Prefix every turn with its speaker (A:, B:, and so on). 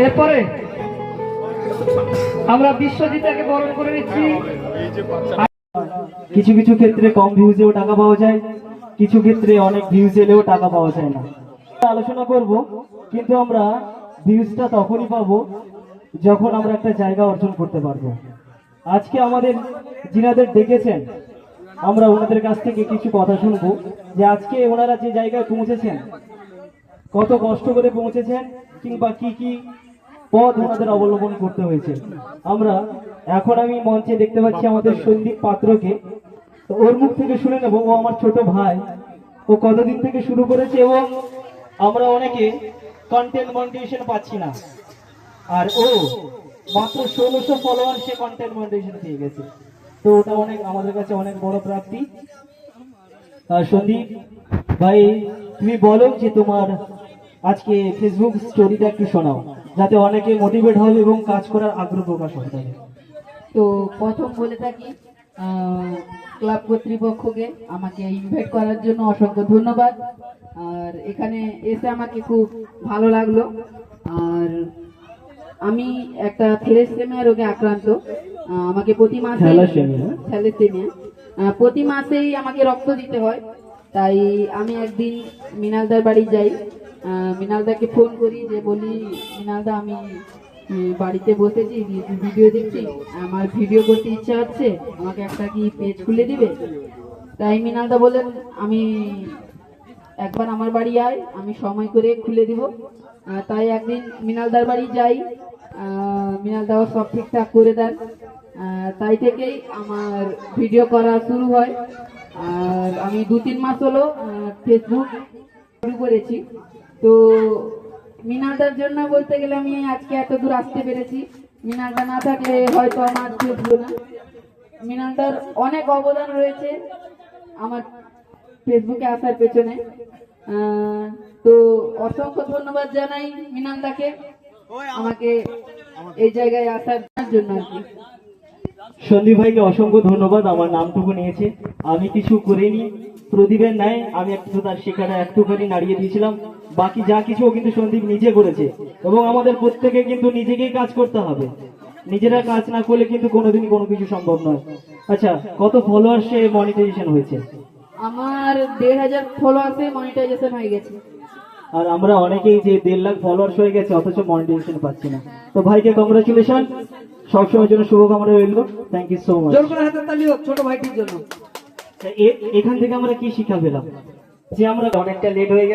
A: এরপরে আমরা বিশ্বজিৎকে বরণ করে নিচ্ছি।
B: কিছু কিছু ক্ষেত্রে কম ভিউজেও টাকা পাওয়া যায়, কিছু ক্ষেত্রে অনেক ভিউজ এলেও টাকা পাওয়া যায় না। আলোচনা করব, কিন্তু আমরা ভিউজটা তখনই পাবো যখন আমরা একটা জায়গা অর্জন করতে পারবো। আজকে আমাদের যিনাদের ডেকেছেন, আমরা ওনাদের কাছ থেকে কিছু কথা শুনবো যে আজকে ওনারা যে জায়গায় পৌঁছেছেন, কত কষ্ট করে পৌঁছেছেন, কিংবা কি কি পথ ওনাদের অবলম্বন করতে হয়েছে। আমি মঞ্চে দেখতে পাচ্ছি আমাদের সন্দীপ পাত্রকে, তো ওর মুখ থেকে শুনে নেব। ও আমার ছোট ভাই, ও কতদিন থেকে শুরু করেছে, এবং আমরা অনেকে কন্টেন্ট মনিটাইজেশন পাচ্ছি না, আর ও মাত্র 1600 ফলোয়ার সে কন্টেন্ট মনিটাইজেশন পেয়ে গেছে। তো ওটা আমাদের কাছে অনেক বড় প্রাপ্তি। সন্দীপ ভাই, তুমি বলো যে তোমার আজকে ফেসবুক স্টোরিটা একটু শোনাও, যাতে অনেকে মোটিভেট হবে এবং কাজ করার আগ্রহ প্রকাশ করতে হবে।
C: তো প্রথম বলে থাকি, ক্লাব কর্তৃপক্ষকে আমাকে ইনভাইট করার জন্য অসংখ্য ধন্যবাদ। আর এখানে এসে আমাকে খুব ভালো লাগলো। আর আমি একটা থ্যালাসেমিয়া রোগে আক্রান্ত। আমাকে প্রতি মাসে প্রতি মাসেই আমাকে রক্ত দিতে হয়। তাই আমি একদিন মৃণালদার বাড়ি যাই, মৃণালদাকে ফোন করি, যে বলি মৃণালদা আমি বাড়িতে বসেছি, ভিডিও দেখছি, আমার ভিডিও করতে ইচ্ছা হচ্ছে, আমাকে একটা কি পেজ খুলে দিবে? তাই মৃণালদা বলেন আমি একবার আমার বাড়ি আয়, আমি সময় করে খুলে দিব। তাই একদিন মৃণালদার বাড়ি যাই, মৃণালদাও সব ঠিকঠাক করে দেন। তাই থেকেই আমার ভিডিও করা শুরু হয়। আর আমি 2-3 মাস হলো ফেসবুক শুরু করেছি। তো মৃণালদার জন্য বলতে গেলে আমি আজকে এত দূর আসতে পেরেছি। মৃণালদা না থাকলে হয়তো আমার হলো না। মৃণালদার অনেক অবদান রয়েছে আমার ফেসবুকে আসার পেছনে। তো অসংখ্য ধন্যবাদ জানাই মৃণালদাকে আমাকে এই জায়গায় আসার জন্য আর কি।
B: সন্দীপ ভাইকে অসংখ্য ধন্যবাদ, আমার নামটুকু নিয়েছে। আমি কিছু করিনি, প্রদীপের ন্যায় আমি একটু তার শেখাটা একটুখানি নাড়িয়ে দিয়েছিলাম, বাকি যা কিছু কিন্তু সন্দীপ নিজে করেছে। এবং আমাদের প্রত্যেকে কিন্তু নিজেকেই কাজ করতে হবে, নিজেরা কাজ না করলে কিন্তু কোনোদিনই কোনো কিছু সম্ভব নয়। আচ্ছা, কত ফলোয়ার্সে মনিটাইজেশন হয়েছে?
C: আমার 1500 ফলোয়ার্সে মনিটাইজেশন হয়ে গেছে।
B: আর আমরা অনেকেই যে 1.5 লাখ ফলোয়ার্স হয়ে গেছে, অথচ মনিটাইজেশন পাচ্ছি না। তো ভাইকে কংগ্রাচুলেশন, সবসময়ের জন্য শুভকামনা রইল। Thank you so much.
A: জোর করে হাতের তালি হোক ছোট ভাইটির জন্য।
B: এখান থেকে আমরা কি শিক্ষা পেলাম? যে আমরা অনেকটা লেট হয়ে গেছে।